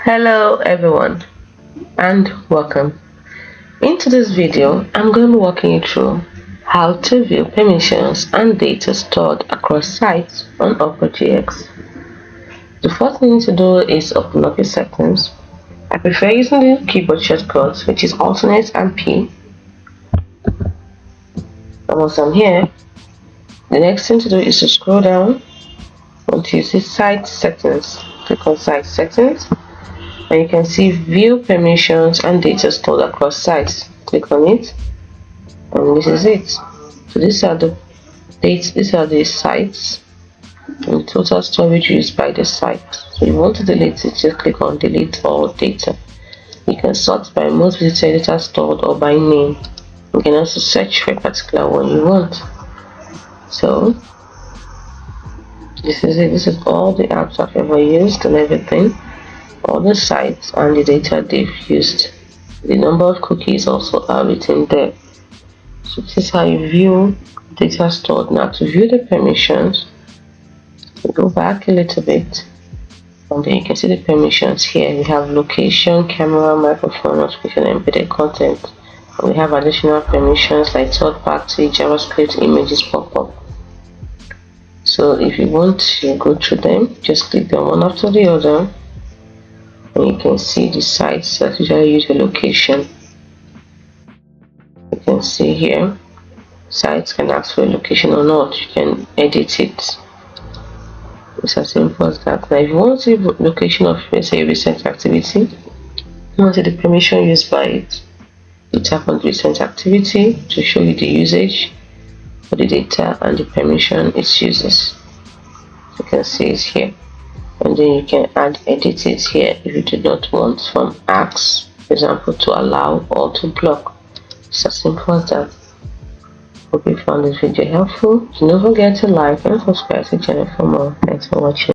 Hello everyone and welcome. In today's video, I'm going to be walking you through how to view permissions and data stored across sites on Opera.js. The first thing to do is open up your settings. I prefer using the keyboard shortcuts, which is Alternate and P. And once I'm here, the next thing to do is to scroll down until you see Site Settings. Click on Site Settings and you can see View Permissions and Data Stored Across Sites. Click on it and this is it. So these are the dates, these are the sites and total storage used by the site. So if you want to delete it, just click on Delete All Data. You can sort by most visited data stored or by name. You can also search for a particular one you want. So this is it. This is all the apps I've ever used and everything. All the sites and the data they've used. The number of cookies also are written there. So this is how you view data stored. Now to view the permissions, go back a little bit and then you can see the permissions here. We have location, camera, microphone, notification, embedded content. And we have additional permissions like third party, JavaScript, images pop up. So if you want to go through them, just click them one after the other and you can see the sites that usually use your location. You can see here sites can ask for a location or not. You can edit it. It's as simple as that. Now if you want to see the location of, let's say, a recent activity, you want to see the permission used by it, you tap on recent activity to show you the usage for the data and the permission it uses. You can see it here, and then you can edit it here if you do not want from ask, for example, to allow or to block. It's as simple as that. Hope you found this video helpful. Do not forget to like and subscribe to the channel for more. Thanks for watching.